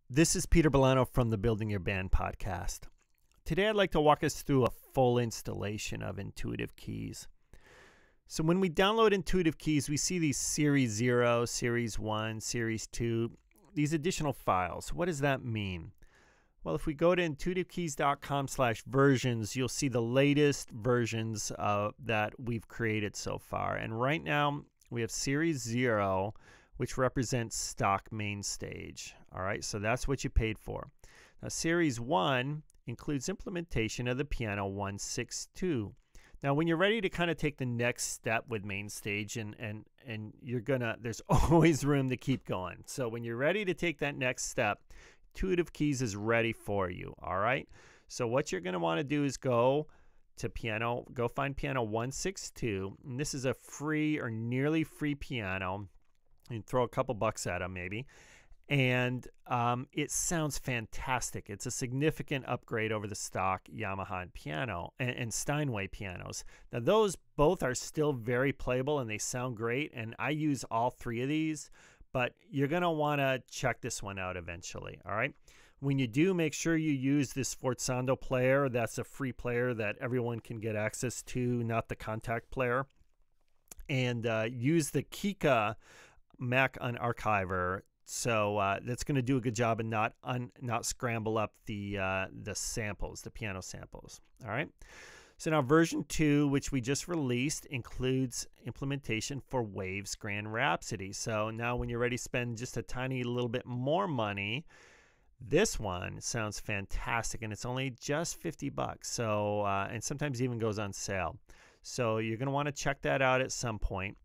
This is Peter Bolano from the Building Your Band podcast. Today I'd like to walk us through a full installation of Intuitive Keys. So when we download Intuitive Keys, we see these Series 0, Series 1, Series 2, these additional files. What does that mean? Well, if we go to intuitivekeys.com/versions, you'll see the latest versions that we've created so far. And right now we have Series 0, which represents stock main stage. All right, so that's what you paid for. Now, Series 1 includes implementation of the Piano 162. Now, when you're ready to kind of take the next step with main stage, and you're gonna, there's always room to keep going. So when you're ready to take that next step, Intuitive Keys is ready for you. All right, so what you're gonna want to do is go to piano, go find Piano 162, and this is a free or nearly free piano. You can throw a couple bucks at them maybe, and it sounds fantastic. It's a significant upgrade over the stock Yamaha piano and Steinway pianos. Now those both are still very playable and they sound great, and I use all three of these, but you're going to want to check this one out eventually. All right, when you do, make sure you use this Forzando player. That's a free player that everyone can get access to, not the contact player, and use the Kika Mac Unarchiver, so that's going to do a good job and not scramble up the samples, the piano samples. All right, so now version 2, which we just released, includes implementation for Waves Grand Rhapsody. So now when you're ready to spend just a tiny little bit more money, this one sounds fantastic, and it's only just 50 bucks. So and sometimes even goes on sale. So you're going to want to check that out at some point.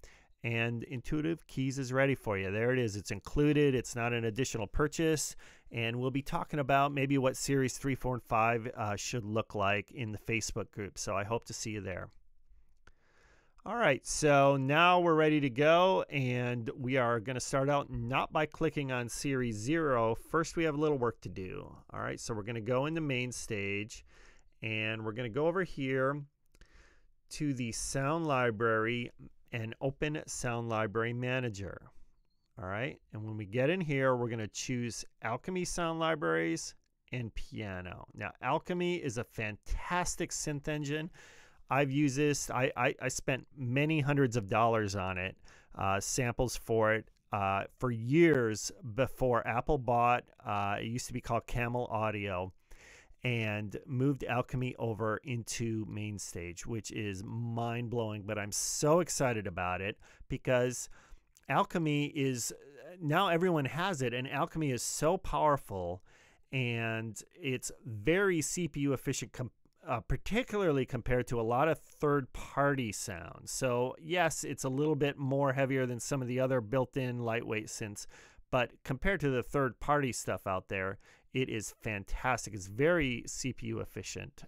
And Intuitive Keys is ready for you. There it is. It's included. It's not an additional purchase. And we'll be talking about maybe what Series 3, 4, and 5 should look like in the Facebook group. So I hope to see you there. All right, so now we're ready to go, and we are going to start out not by clicking on Series 0. First, we have a little work to do. All right, so we're going to go into main stage, and we're going to go over here to the sound library and open Sound Library Manager. All right, and when we get in here, we're going to choose Alchemy Sound Libraries and Piano. Now, Alchemy is a fantastic synth engine. I've used this. I spent many hundreds of dollars on it, samples for it, for years before Apple bought, it used to be called Camel Audio, and moved Alchemy over into main stage, which is mind-blowing. But I'm so excited about it because Alchemy is, now everyone has it, and Alchemy is so powerful, and it's very CPU efficient, particularly compared to a lot of third-party sounds. So yes, it's a little bit more heavier than some of the other built-in lightweight synths, but compared to the third-party stuff out there, it is fantastic. It's very CPU efficient.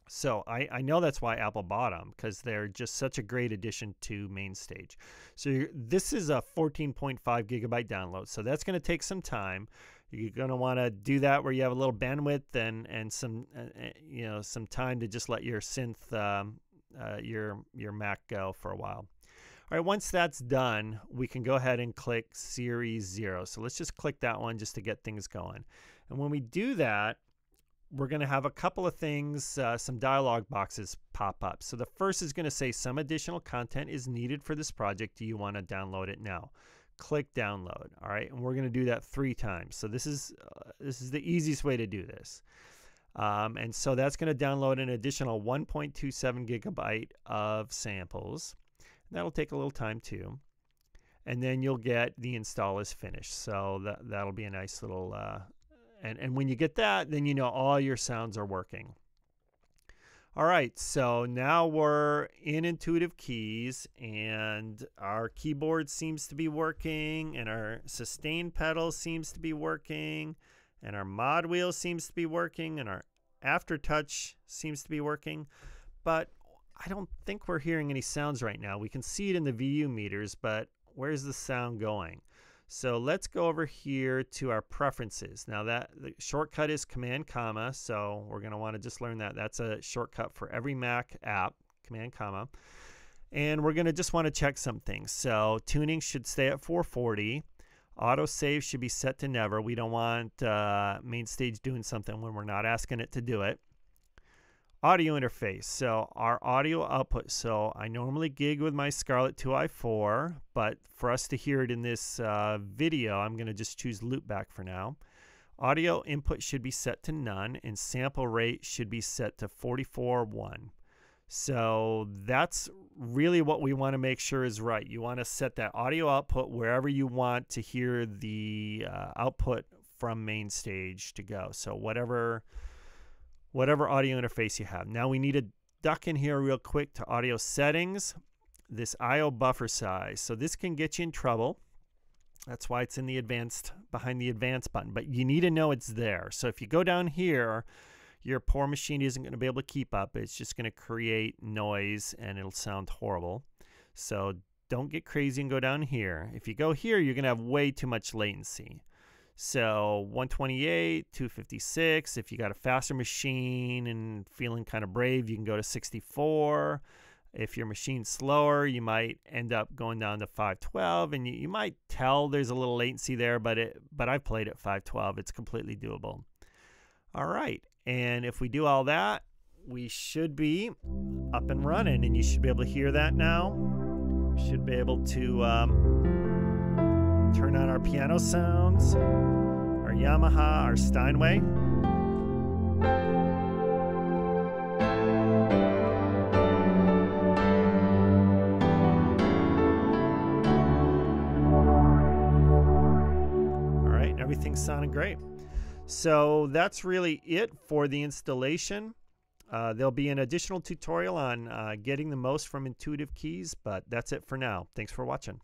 So I know that's why Apple bought them, because they're just such a great addition to main stage. So this is a 14.5 gigabyte download, so that's going to take some time. You're going to want to do that where you have a little bandwidth and some some time to just let your synth your Mac go for a while. All right, once that's done, we can go ahead and click Series 0. So let's just click that one just to get things going. And when we do that, we're going to have a couple of things, some dialog boxes pop up. So the first is going to say some additional content is needed for this project. Do you want to download it now? Click download. All right, and we're going to do that 3 times. So this is the easiest way to do this. And so that's going to download an additional 1.27 gigabyte of samples. That'll take a little time too, and then you'll get the install is finished. So that'll be a nice little and when you get that, then you know all your sounds are working. All right, so now we're in Intuitive Keys, and our keyboard seems to be working, and our sustain pedal seems to be working, and our mod wheel seems to be working, and our aftertouch seems to be working, but I don't think we're hearing any sounds right now. We can see it in the VU meters, but where's the sound going? So let's go over here to our preferences. Now the shortcut is Command comma, so we're going to want to just learn that. That's a shortcut for every Mac app, Command comma. And we're going to just want to check some things. So tuning should stay at 440. Autosave should be set to never. We don't want MainStage doing something when we're not asking it to do it. Audio interface. So our audio output. So I normally gig with my Scarlett 2i4, but for us to hear it in this video, I'm going to just choose loopback for now. Audio input should be set to none, and sample rate should be set to 44.1. So that's really what we want to make sure is right. You want to set that audio output wherever you want to hear the output from MainStage to go. So whatever audio interface you have. Now we need to duck in here real quick to audio settings, this IO buffer size. So this can get you in trouble. That's why it's in the advanced, behind the advanced button, but you need to know it's there. So if you go down here, your poor machine isn't going to be able to keep up. It's just going to create noise and it'll sound horrible. So don't get crazy and go down here. If you go here, you're going to have way too much latency. So 128, 256. If you got a faster machine and feeling kind of brave, you can go to 64. If your machine's slower, you might end up going down to 512, and you might tell there's a little latency there, but I've played at 512. It's completely doable. All right, and if we do all that, we should be up and running, and you should be able to hear that now. Should be able to turn on our piano sounds, our Yamaha, our Steinway. Everything's sounding great. So that's really it for the installation. There'll be an additional tutorial on getting the most from Intuitive Keys, but that's it for now. Thanks for watching.